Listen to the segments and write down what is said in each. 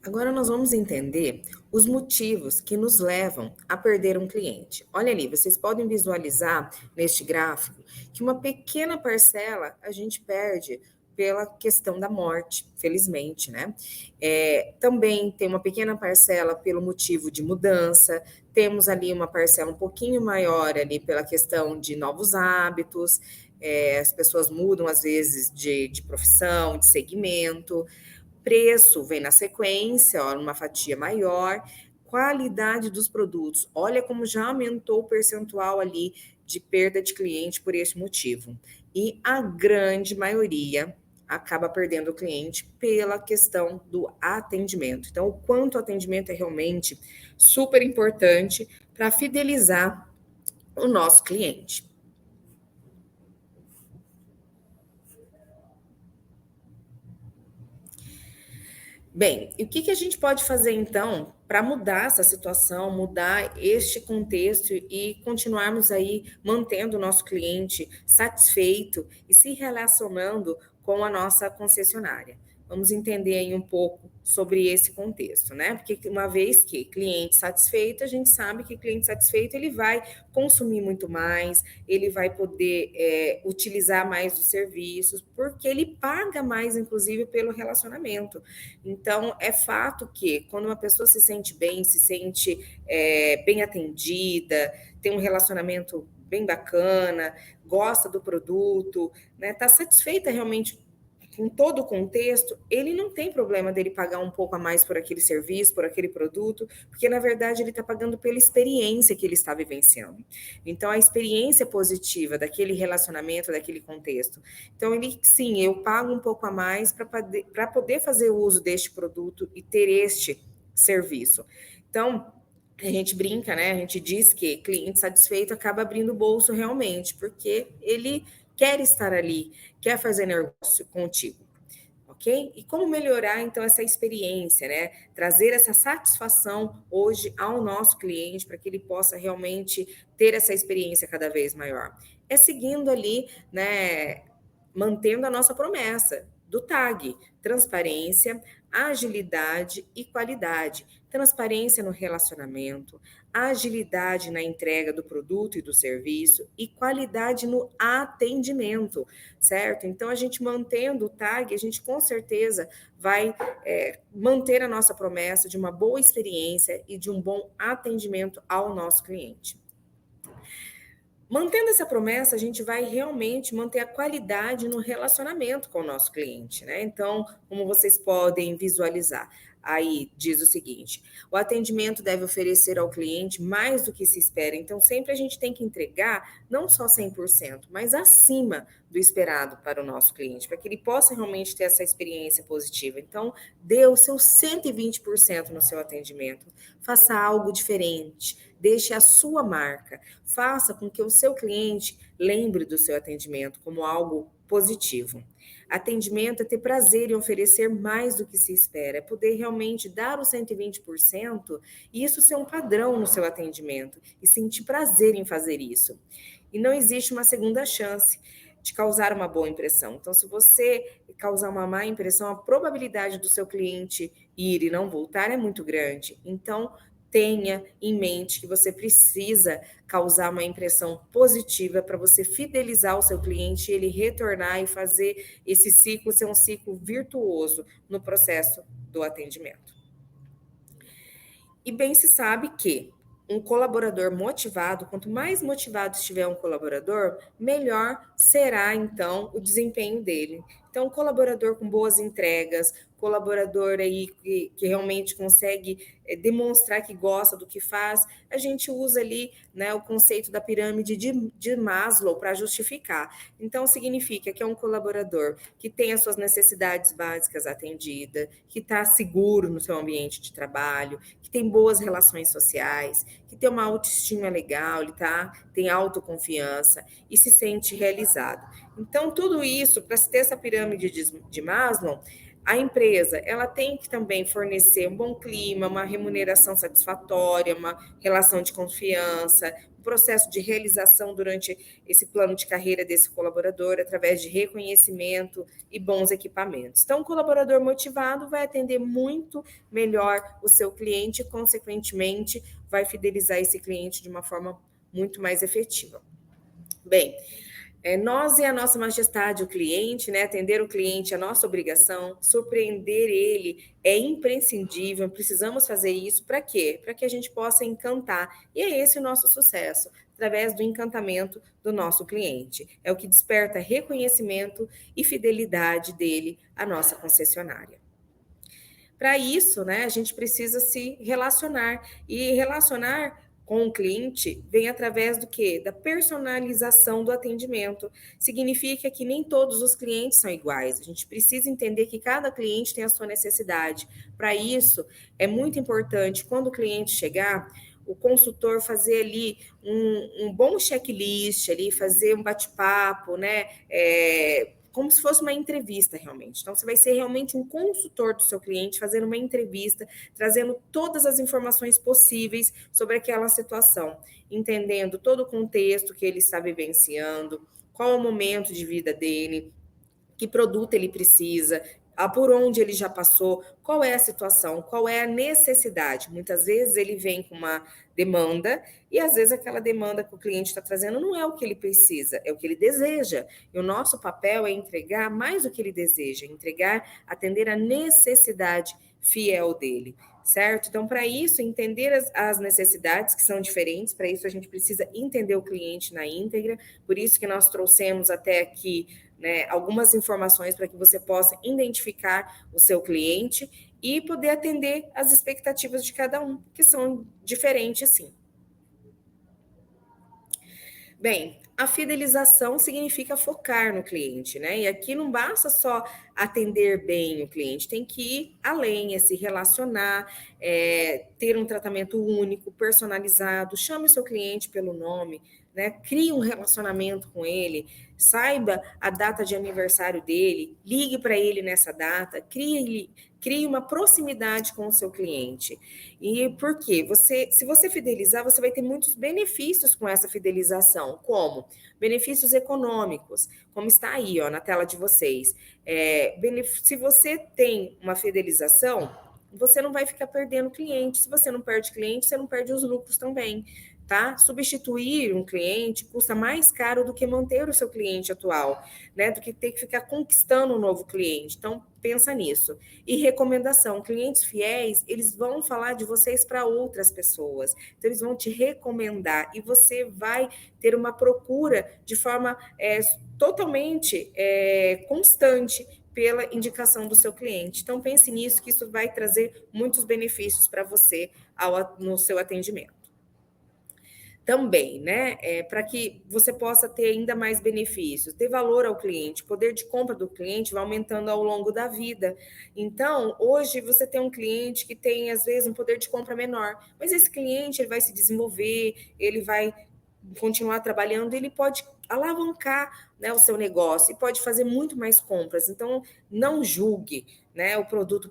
Agora nós vamos entender os motivos que nos levam a perder um cliente. Olha ali, vocês podem visualizar neste gráfico que uma pequena parcela a gente perde pela questão da morte, felizmente, né? Também tem uma pequena parcela pelo motivo de mudança, temos ali uma parcela um pouquinho maior ali pela questão de novos hábitos, as pessoas mudam às vezes de profissão, de segmento. Preço vem na sequência, ó, numa fatia maior. Qualidade dos produtos. Olha como já aumentou o percentual ali de perda de cliente por esse motivo. E a grande maioria acaba perdendo o cliente pela questão do atendimento. Então, o quanto o atendimento é realmente super importante para fidelizar o nosso cliente. Bem, e o que a gente pode fazer então para mudar essa situação, mudar este contexto e continuarmos aí mantendo o nosso cliente satisfeito e se relacionando com a nossa concessionária? Vamos entender aí um pouco sobre esse contexto, né? Porque uma vez que cliente satisfeito, a gente sabe que cliente satisfeito ele vai consumir muito mais, ele vai poder utilizar mais dos serviços, porque ele paga mais, inclusive, pelo relacionamento. Então, é fato que quando uma pessoa se sente bem, se sente bem atendida, tem um relacionamento bem bacana, gosta do produto, né, está satisfeita realmente com todo o contexto, ele não tem problema dele pagar um pouco a mais por aquele serviço, por aquele produto, porque na verdade ele está pagando pela experiência que ele está vivenciando. Então, a experiência positiva daquele relacionamento, daquele contexto. Então, ele, sim, eu pago um pouco a mais para poder fazer uso deste produto e ter este serviço. Então, a gente brinca, né? A gente diz que cliente satisfeito acaba abrindo o bolso realmente, porque ele quer estar ali, quer fazer negócio contigo, ok? E como melhorar então essa experiência, né? Trazer essa satisfação hoje ao nosso cliente para que ele possa realmente ter essa experiência cada vez maior. É seguindo ali, né? Mantendo a nossa promessa do TAG: transparência, agilidade e qualidade. Transparência no relacionamento, agilidade na entrega do produto e do serviço e qualidade no atendimento, certo? Então, a gente mantendo o TAG, a gente com certeza vai manter a nossa promessa de uma boa experiência e de um bom atendimento ao nosso cliente. Mantendo essa promessa, a gente vai realmente manter a qualidade no relacionamento com o nosso cliente, né? Então, como vocês podem visualizar, aí diz o seguinte: o atendimento deve oferecer ao cliente mais do que se espera. Então, sempre a gente tem que entregar não só 100%, mas acima do esperado para o nosso cliente, para que ele possa realmente ter essa experiência positiva. Então, dê o seu 120% no seu atendimento. Faça algo diferente, deixe a sua marca. Faça com que o seu cliente lembre do seu atendimento como algo positivo. Atendimento é ter prazer em oferecer mais do que se espera, é poder realmente dar o 120% e isso ser um padrão no seu atendimento e sentir prazer em fazer isso. E não existe uma segunda chance de causar uma boa impressão. Então, se você causar uma má impressão, a probabilidade do seu cliente ir e não voltar é muito grande. Então, tenha em mente que você precisa causar uma impressão positiva para você fidelizar o seu cliente, ele retornar e fazer esse ciclo ser um ciclo virtuoso no processo do atendimento. E bem se sabe que um colaborador motivado, quanto mais motivado estiver um colaborador, melhor será então o desempenho dele. Então, colaborador com boas entregas, colaborador aí que realmente consegue demonstrar que gosta do que faz, a gente usa ali, né, o conceito da pirâmide de Maslow para justificar. Então, significa que é um colaborador que tem as suas necessidades básicas atendidas, que está seguro no seu ambiente de trabalho, que tem boas relações sociais, que tem uma autoestima legal, ele tem autoconfiança e se sente realizado. Então, tudo isso, para se ter essa pirâmide de Maslow, a empresa ela tem que também fornecer um bom clima, uma remuneração satisfatória, uma relação de confiança, processo de realização durante esse plano de carreira desse colaborador, através de reconhecimento e bons equipamentos. Então, o colaborador motivado vai atender muito melhor o seu cliente e, consequentemente, vai fidelizar esse cliente de uma forma muito mais efetiva. Bem, nós e a nossa majestade, o cliente, né? Atender o cliente é a nossa obrigação, surpreender ele é imprescindível, precisamos fazer isso para quê? Para que a gente possa encantar. E é esse o nosso sucesso, através do encantamento do nosso cliente. É o que desperta reconhecimento e fidelidade dele à nossa concessionária. Para isso, né, a gente precisa se relacionar. E relacionar com o cliente vem através do quê? Da personalização do atendimento. Significa que nem todos os clientes são iguais. A gente precisa entender que cada cliente tem a sua necessidade. Para isso, é muito importante, quando o cliente chegar, o consultor fazer ali um bom checklist, ali, fazer um bate-papo, né? Como se fosse uma entrevista, realmente. Então, você vai ser realmente um consultor do seu cliente, fazendo uma entrevista, trazendo todas as informações possíveis sobre aquela situação, entendendo todo o contexto que ele está vivenciando, qual é o momento de vida dele, que produto ele precisa, por onde ele já passou, qual é a situação, qual é a necessidade. Muitas vezes ele vem com uma demanda e às vezes aquela demanda que o cliente está trazendo não é o que ele precisa, é o que ele deseja. E o nosso papel é entregar mais do que ele deseja, atender a necessidade fiel dele, certo? Então, para isso, entender as necessidades que são diferentes, para isso a gente precisa entender o cliente na íntegra, por isso que nós trouxemos até aqui, né, algumas informações para que você possa identificar o seu cliente e poder atender as expectativas de cada um, que são diferentes, sim. Bem, a fidelização significa focar no cliente, né? E aqui não basta só atender bem o cliente, tem que ir além, se relacionar, ter um tratamento único, personalizado, chame o seu cliente pelo nome, né? Crie um relacionamento com ele, saiba a data de aniversário dele, ligue para ele nessa data, crie uma proximidade com o seu cliente. E por quê? Se você fidelizar, você vai ter muitos benefícios com essa fidelização. Como? Benefícios econômicos, como está aí, ó, na tela de vocês. Se você tem uma fidelização, você não vai ficar perdendo cliente. Se você não perde cliente, você não perde os lucros também. Tá? Substituir um cliente custa mais caro do que manter o seu cliente atual, né? Do que ter que ficar conquistando um novo cliente. Então, pensa nisso. E recomendação: clientes fiéis, eles vão falar de vocês para outras pessoas. Então, eles vão te recomendar e você vai ter uma procura de forma totalmente constante pela indicação do seu cliente. Então, pense nisso, que isso vai trazer muitos benefícios para você no seu atendimento. Também, né, para que você possa ter ainda mais benefícios, ter valor ao cliente, o poder de compra do cliente vai aumentando ao longo da vida. Então, hoje você tem um cliente que tem, às vezes, um poder de compra menor, mas esse cliente ele vai se desenvolver, ele vai continuar trabalhando, ele pode alavancar, né, o seu negócio e pode fazer muito mais compras. Então, não julgue, né, o produto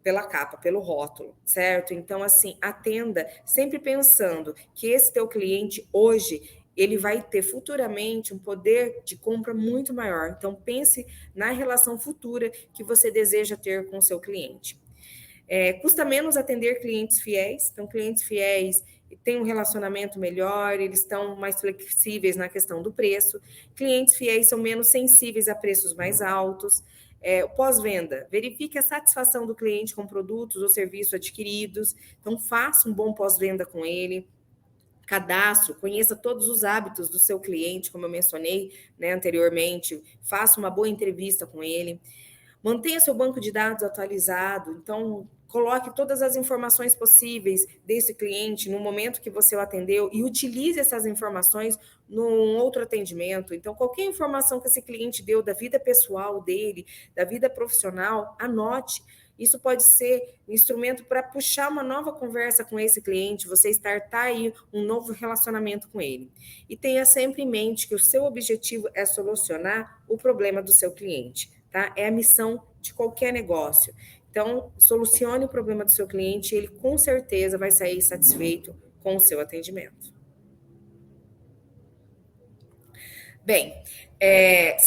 pela capa, pelo rótulo, certo? Então, assim, atenda sempre pensando que esse teu cliente hoje, ele vai ter futuramente um poder de compra muito maior. Então, pense na relação futura que você deseja ter com o seu cliente. Custa menos atender clientes fiéis. Então, clientes fiéis têm um relacionamento melhor, eles estão mais flexíveis na questão do preço. Clientes fiéis são menos sensíveis a preços mais altos. Pós-venda, verifique a satisfação do cliente com produtos ou serviços adquiridos. Então, faça um bom pós-venda com ele. Cadastro, conheça todos os hábitos do seu cliente, como eu mencionei, né, anteriormente. Faça uma boa entrevista com ele. Mantenha seu banco de dados atualizado. Então, coloque todas as informações possíveis desse cliente no momento que você o atendeu e utilize essas informações num outro atendimento. Então, qualquer informação que esse cliente deu da vida pessoal dele, da vida profissional, anote. Isso pode ser um instrumento para puxar uma nova conversa com esse cliente, você startar aí um novo relacionamento com ele. E tenha sempre em mente que o seu objetivo é solucionar o problema do seu cliente, tá? É a missão de qualquer negócio. Então, solucione o problema do seu cliente e ele com certeza vai sair satisfeito com o seu atendimento. Bem,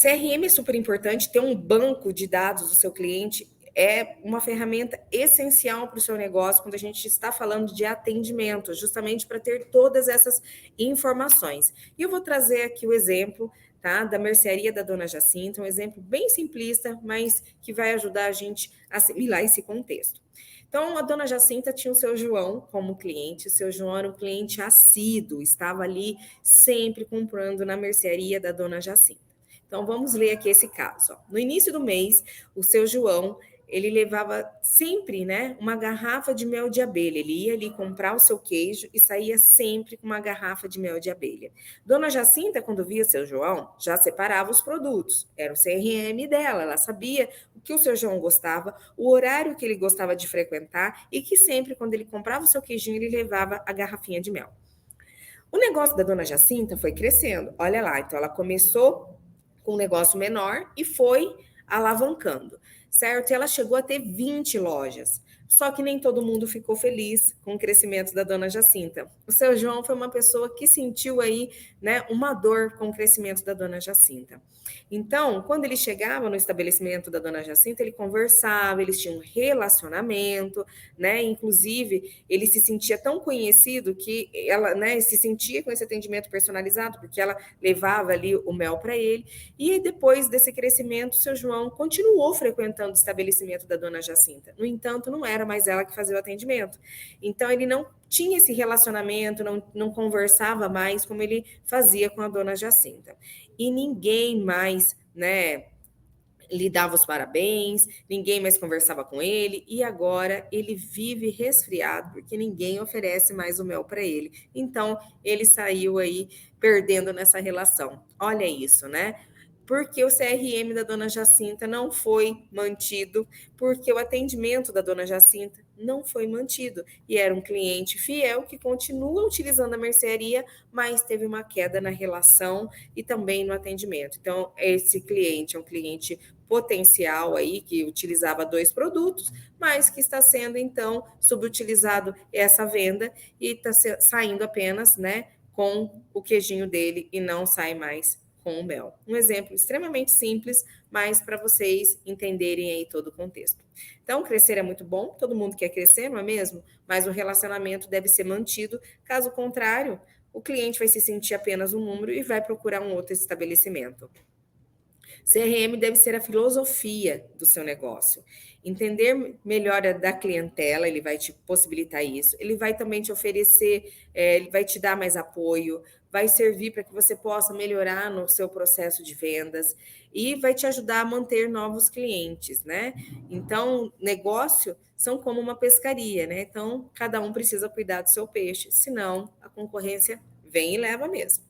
CRM é super importante, ter um banco de dados do seu cliente é uma ferramenta essencial para o seu negócio quando a gente está falando de atendimento, justamente para ter todas essas informações. E eu vou trazer aqui o exemplo, tá, da mercearia da Dona Jacinta, um exemplo bem simplista, mas que vai ajudar a gente a assimilar esse contexto. Então, a Dona Jacinta tinha o seu João como cliente, o seu João era um cliente assíduo, estava ali sempre comprando na mercearia da Dona Jacinta. Então, vamos ler aqui esse caso. Ó. No início do mês, o seu João, ele levava sempre, né, uma garrafa de mel de abelha. Ele ia ali comprar o seu queijo e saía sempre com uma garrafa de mel de abelha. Dona Jacinta, quando via seu João, já separava os produtos. Era o CRM dela, ela sabia o que o seu João gostava, o horário que ele gostava de frequentar e que sempre, quando ele comprava o seu queijinho, ele levava a garrafinha de mel. O negócio da Dona Jacinta foi crescendo. Olha lá, então ela começou com um negócio menor e foi alavancando, certo? E ela chegou a ter 20 lojas. Só que nem todo mundo ficou feliz com o crescimento da Dona Jacinta. O seu João foi uma pessoa que sentiu aí, né, uma dor com o crescimento da Dona Jacinta. Então, quando ele chegava no estabelecimento da Dona Jacinta, ele conversava, eles tinham um relacionamento, né? Inclusive, ele se sentia tão conhecido que ela, né, se sentia com esse atendimento personalizado, porque ela levava ali o mel para ele. E depois desse crescimento, o seu João continuou frequentando o estabelecimento da Dona Jacinta. No entanto, não era mais ela que fazia o atendimento. Então, ele não tinha esse relacionamento, não conversava mais como ele fazia com a Dona Jacinta. E ninguém mais, né, lhe dava os parabéns, ninguém mais conversava com ele, e agora ele vive resfriado, porque ninguém oferece mais o mel para ele. Então, ele saiu aí perdendo nessa relação. Olha isso, né? Porque o CRM da Dona Jacinta não foi mantido, porque o atendimento da Dona Jacinta não foi mantido. E era um cliente fiel que continua utilizando a mercearia, mas teve uma queda na relação e também no atendimento. Então, esse cliente é um cliente potencial aí que utilizava 2 produtos, mas que está sendo então subutilizado essa venda e está saindo apenas, né, com o queijinho dele e não sai mais com o mel. Um exemplo extremamente simples, mas para vocês entenderem aí todo o contexto. Então, crescer é muito bom, todo mundo quer crescer, não é mesmo? Mas o relacionamento deve ser mantido, caso contrário, o cliente vai se sentir apenas um número e vai procurar um outro estabelecimento. CRM deve ser a filosofia do seu negócio. Entender melhor da clientela, ele vai te possibilitar isso. Ele vai também te oferecer, ele vai te dar mais apoio, vai servir para que você possa melhorar no seu processo de vendas e vai te ajudar a manter novos clientes, né? Então, negócio são como uma pescaria, né? Então, cada um precisa cuidar do seu peixe, senão a concorrência vem e leva mesmo.